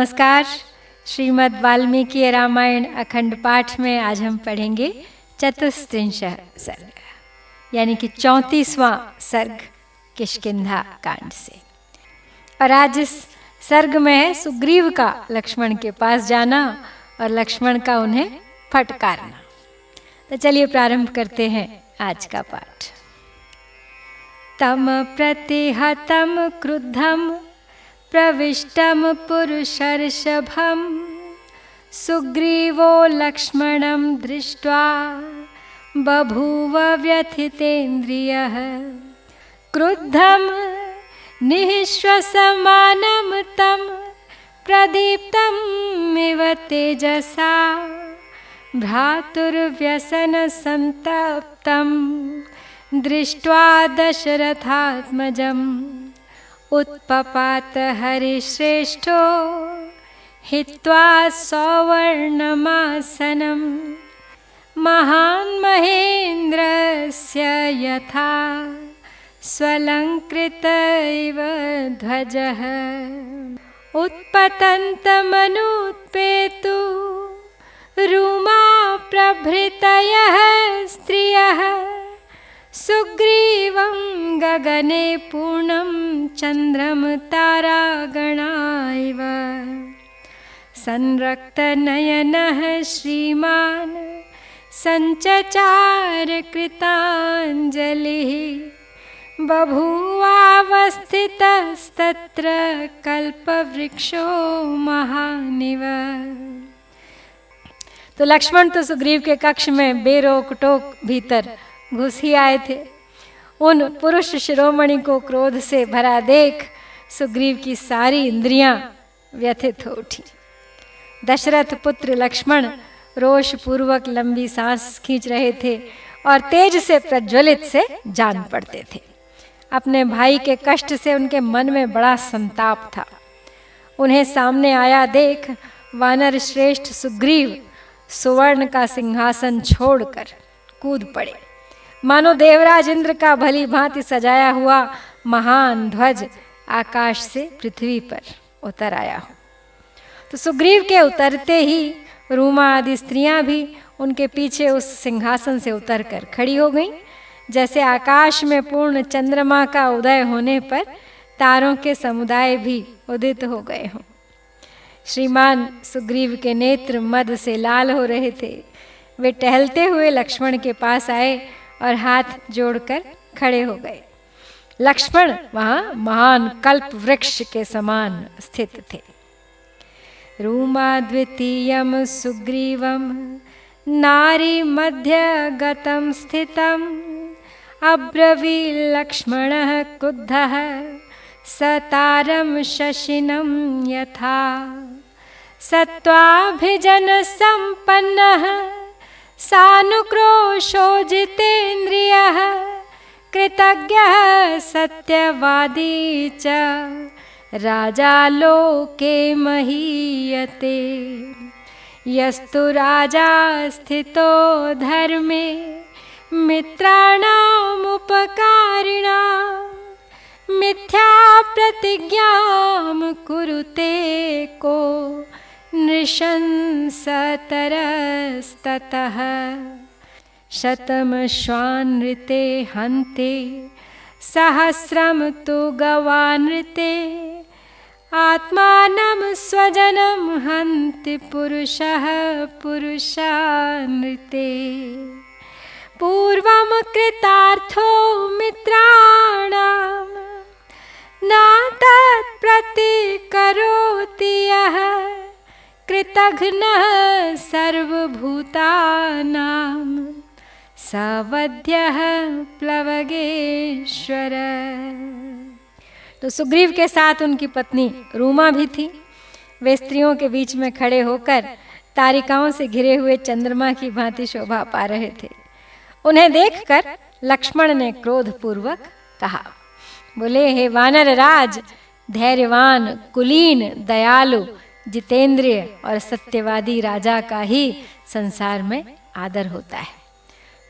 नमस्कार। श्रीमद् वाल्मीकि रामायण अखंड पाठ में आज हम पढ़ेंगे चतुस्त्रिंशः सर्ग, यानी कि 34वां सर्ग किष्किंधा कांड से। और आज इस सर्ग में है सुग्रीव का लक्ष्मण के पास जाना और लक्ष्मण का उन्हें फटकारना। तो चलिए प्रारंभ करते हैं आज का पाठ। तम प्रतिहतं क्रुद्धं प्रविष्टं पुरुषर्षभं सुग्रीवो लक्ष्मणं दृष्ट्वा बभूव व्यथितेन्द्रियः क्रुद्धं निःश्वसमानं तं प्रदीप्तमिव तेजसा भ्रातुर्व्यसनसन्तप्तं दृष्ट्वा दशरथात्मजम् उत्पपात हरिश्रेष्ठो हित्वा सौवर्णमासनं महान् महेन्द्रस्य यथा स्वलङ्कृत इव ध्वजः उत्पतन्तमनुत्पेतु रूमा प्रभृतयः स्त्रियः सुग्रीवं गगने पूर्णं चन्द्रं तारागणा इव संरक्तनयनः श्रीमान् सञ्चचार कृताञ्जलिः बभूवावस्थितस्तत्र कल्पवृक्षो महानिव। तो लक्ष्मण तो सुग्रीव के कक्ष में बेरोक टोक भीतर घुस ही आए थे। उन पुरुष शिरोमणि को क्रोध से भरा देख सुग्रीव की सारी इंद्रियां व्यथित हो उठी। दशरथ पुत्र लक्ष्मण रोष पूर्वक लंबी सांस खींच रहे थे और तेज से प्रज्वलित से जान पड़ते थे। अपने भाई के कष्ट से उनके मन में बड़ा संताप था। उन्हें सामने आया देख वानर श्रेष्ठ सुग्रीव सुवर्ण का सिंहासन छोड़कर कूद पड़े, मानो देवराज इंद्र का भली भांति सजाया हुआ महान ध्वज आकाश से पृथ्वी पर उतर आया हो। तो सुग्रीव के उतरते ही रूमा आदि स्त्रियां भी उनके पीछे उस सिंहासन से उतरकर खड़ी हो गईं, जैसे आकाश में पूर्ण चंद्रमा का उदय होने पर तारों के समुदाय भी उदित हो गए हों। श्रीमान सुग्रीव के नेत्र मद से लाल हो रहे थे। वे टहलते हुए लक्ष्मण के पास आए और हाथ जोड़कर खड़े हो गए। लक्ष्मण वहां महान कल्प वृक्ष के समान स्थित थे। रूमा द्वितीयं सुग्रीवं नारी मध्य गतं स्थितम् अब्रवी लक्ष्मणः क्रुद्धः सतारं शशिनं यथा सत्त्वाभिजन संपन्नः सानुक्रोशो जितेन्द्रियः कृतज्ञः सत्यवादी च राजा लोके महीयते यस्तु राजा स्थितो धर्मे मित्राणामुपकारिणां मिथ्या प्रतिज्ञां कुरुते को नृशंसतरस्ततः शतमश्वानृते हन्ते सहस्रं तु गवानृते आत्मानं स्वजनं हन्ति पुरुषः पुरुषानृते पूर्वं कृतार्थो मित्राणां न तत्प्रतिकरोति यः कृतघ्नः सर्वभूतानां सवध्यः प्लवगेश्वर। तो सुग्रीव के साथ उनकी पत्नी रूमा भी थी। वे स्त्रियों के बीच में खड़े होकर तारिकाओं से घिरे हुए चंद्रमा की भांति शोभा पा रहे थे। उन्हें देखकर लक्ष्मण ने क्रोधपूर्वक कहा, बोले, हे वानर राज, धैर्यवान, कुलीन, दयालु, जितेंद्रिय और सत्यवादी राजा का ही संसार में आदर होता है।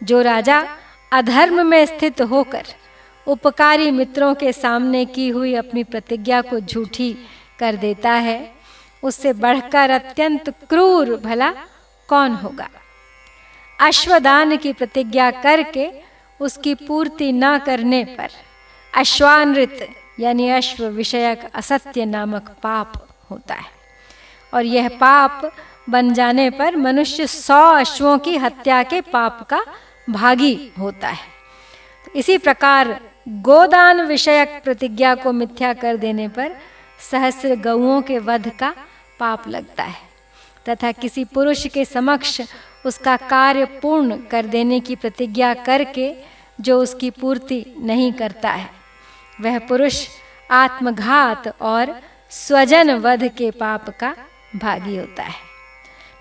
जो राजा अधर्म में स्थित होकर उपकारी मित्रों के सामने की हुई अपनी प्रतिज्ञा को झूठी कर देता है, उससे बढ़कर अत्यंत क्रूर भला कौन होगा। अश्वदान की प्रतिज्ञा करके उसकी पूर्ति न करने पर अश्वानृत यानी अश्व विषयक असत्य नामक पाप होता है, और यह पाप बन जाने पर मनुष्य 100 अश्वों की हत्या के पाप का भागी होता है। इसी प्रकार गोदान विषयक प्रतिज्ञा को मिथ्या कर देने पर सहस्र गौओं के वध का पाप लगता है, तथा किसी पुरुष के समक्ष उसका कार्य पूर्ण कर देने की प्रतिज्ञा करके जो उसकी पूर्ति नहीं करता है, वह पुरुष आत्मघात और स्वजन वध के पाप का भागी होता है।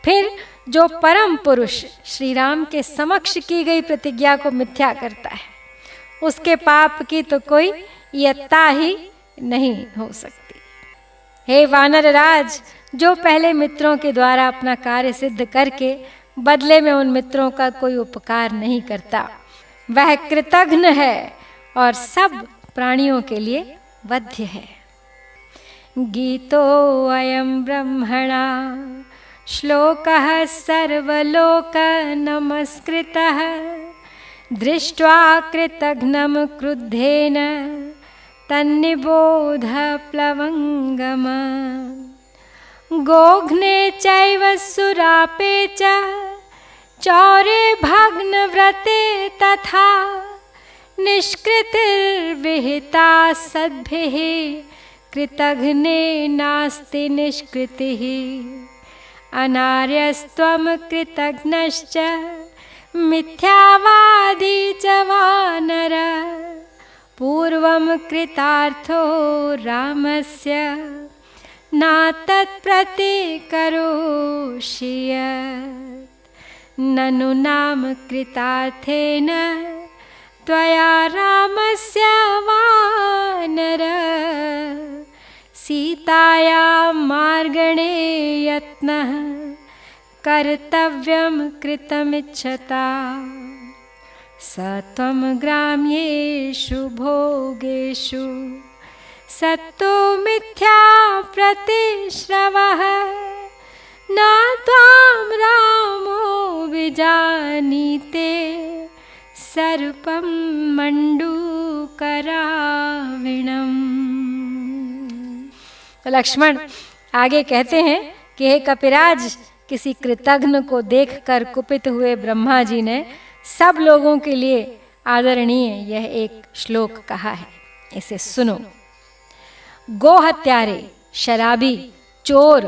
फिर जो परम पुरुष श्री राम के समक्ष की गई प्रतिज्ञा को मिथ्या करता है, उसके पाप की तो कोई इयत्ता ही नहीं हो सकती। हे वानर राज, जो पहले मित्रों के द्वारा अपना कार्य सिद्ध करके बदले में उन मित्रों का कोई उपकार नहीं करता, वह कृतघ्न है और सब प्राणियों के लिए वध्य है। गीतो अयं ब्रह्मणा श्लोकः सर्वलोक नमस्कृतः दृष्ट्वा कृतघ्नं क्रुद्धेन तन्निबोध प्लवंगम गोघ्ने चैव सुरापे च चौरे भग्नव्रते तथा निष्कृतिर्विहिता सद्भिः कृतघ्ने नास्ति निष्कृतिः अनार्यस्त्वं कृतघ्नश्च मिथ्यावादी च वानर पूर्वं कृतार्थो रामस्य न तत्प्रतिकरोषि यत् ननु नाम कृतार्थेन त्वया रामस्य वानर सीतायां मार्गणे यत्नः कर्तव्यं कृतमिच्छता स त्वं ग्राम्येषु भोगेषु सत्तो मिथ्या प्रतिश्रवः न त्वां रामो विजानीते सर्पं मंडूकराविणम्। लक्ष्मण आगे कहते हैं कि हे कपिराज, किसी कृतघ्न को देखकर कुपित हुए ब्रह्मा जी ने सब लोगों के लिए आदरणीय यह एक श्लोक कहा है, इसे सुनो। गोहत्यारे, शराबी, चोर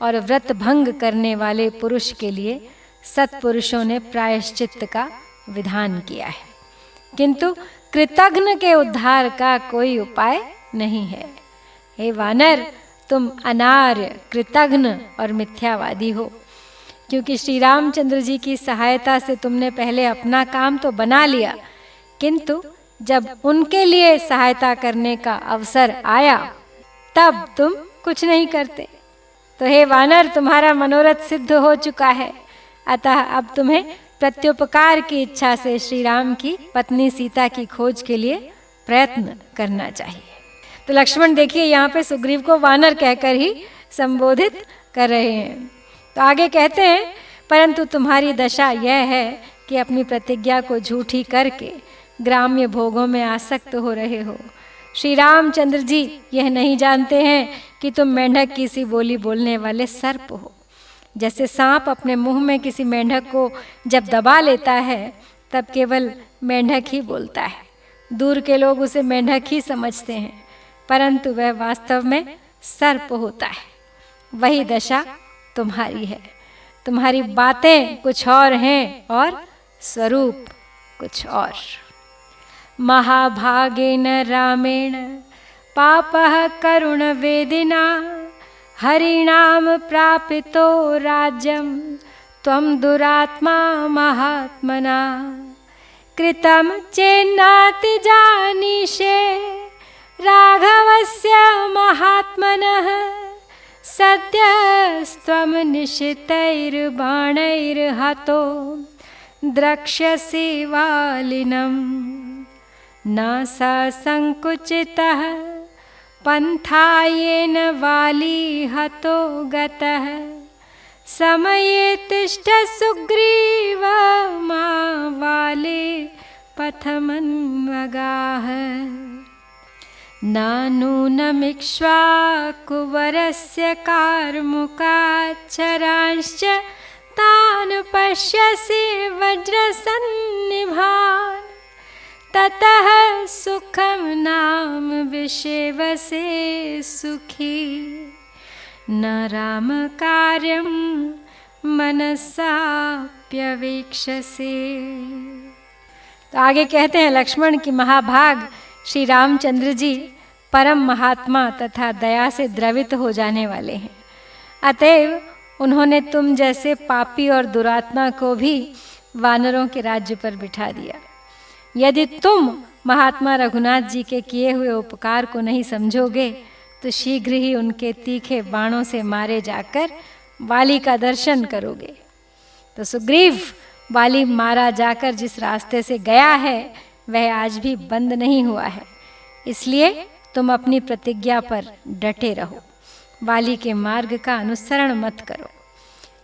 और व्रत भंग करने वाले पुरुष के लिए सत्पुरुषों ने प्रायश्चित्त का विधान किया है, किंतु कृतघ्न के उद्धार का कोई उपाय नहीं है। हे वानर, तुम अनार्य, कृतघ्न और मिथ्यावादी हो, क्योंकि श्री रामचंद्र जी की सहायता से तुमने पहले अपना काम तो बना लिया, किंतु जब उनके लिए सहायता करने का अवसर आया तब तुम कुछ नहीं करते। तो हे वानर, तुम्हारा मनोरथ सिद्ध हो चुका है, अतः अब तुम्हें प्रत्युपकार की इच्छा से श्री राम की पत्नी सीता की खोज के लिए प्रयत्न करना चाहिए। तो लक्ष्मण देखिए, यहाँ पे सुग्रीव को वानर कहकर ही संबोधित कर रहे हैं। तो आगे कहते हैं, परंतु तुम्हारी दशा यह है कि अपनी प्रतिज्ञा को झूठी करके ग्राम्य भोगों में आसक्त हो रहे हो। श्री रामचंद्र जी यह नहीं जानते हैं कि तुम मेंढक की सी बोली बोलने वाले सर्प हो। जैसे सांप अपने मुंह में किसी मेंढक को जब दबा लेता है तब केवल मेंढक ही बोलता है, दूर के लोग उसे मेंढक ही समझते हैं, परंतु वह वास्तव में सर्प होता है। वही दशा तुम्हारी है। तुम्हारी बातें कुछ और हैं और स्वरूप कुछ और। महाभागेन रामेण पापः करुण वेदिना हरिणाम प्रापितो राज्यं त्वं दुरात्मा महात्मना कृतं चेन्नाति जानीषे राघवस्य महात्मनः सद्यस्त्वं निशितैर्बाणैर्हतो द्रक्ष्यसि वालिनं न स संकुचितः पंथायेन वाली हतो गतः समये तिष्ठ सुग्रीव मा वाले पथमन्वगाः नानूनमिक्ष्वाकुवरस्य कार्मुकाच्छरांश्च तान् पश्यसि वज्रसन्निभान् ततः सुखं नाम विषेवसे सुखी न रामकार्यं मनसाप्यवेक्षसे। तो आगे कहते हैं लक्ष्मण की महाभाग श्री रामचंद्र जी परम महात्मा तथा दया से द्रवित हो जाने वाले हैं। अतएव उन्होंने तुम जैसे पापी और दुरात्मा को भी वानरों के राज्य पर बिठा दिया। यदि तुम महात्मा रघुनाथ जी के किए हुए उपकार को नहीं समझोगे तो शीघ्र ही उनके तीखे बाणों से मारे जाकर वाली का दर्शन करोगे। तो सुग्रीव, वाली मारा जाकर जिस रास्ते से गया है वह आज भी बंद नहीं हुआ है, इसलिए तुम अपनी प्रतिज्ञा पर डटे रहो, वाली के मार्ग का अनुसरण मत करो।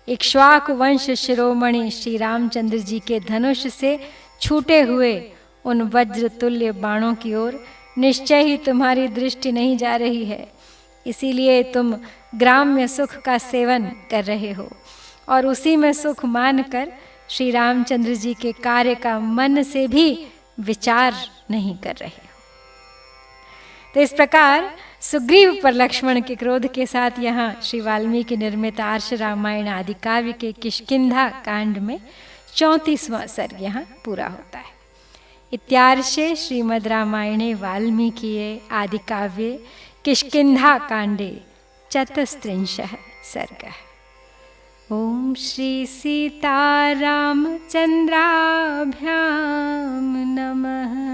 इक्ष्वाकु वंश शिरोमणि श्री रामचंद्र जी के धनुष से छूटे हुए उन वज्र तुल्य बाणों की ओर निश्चय ही तुम्हारी दृष्टि नहीं जा रही है, इसीलिए तुम ग्राम्य सुख का सेवन कर रहे हो और उसी में सुख मानकर श्री रामचंद्र जी के कार्य का मन से भी विचार नहीं कर रहे हो। तो इस प्रकार सुग्रीव पर लक्ष्मण के क्रोध के साथ यहाँ श्री वाल्मीकि निर्मित आर्ष रामायण आदि काव्य के किष्किंधा कांड में 34वां सर्ग यहाँ पूरा होता है। इत्यार्षे श्रीमद् रामायणे वाल्मीकिये आदि काव्ये किष्किंधा कांडे 34 सर्गः। ओम श्री सीतारामचंद्राभ्यां नमः।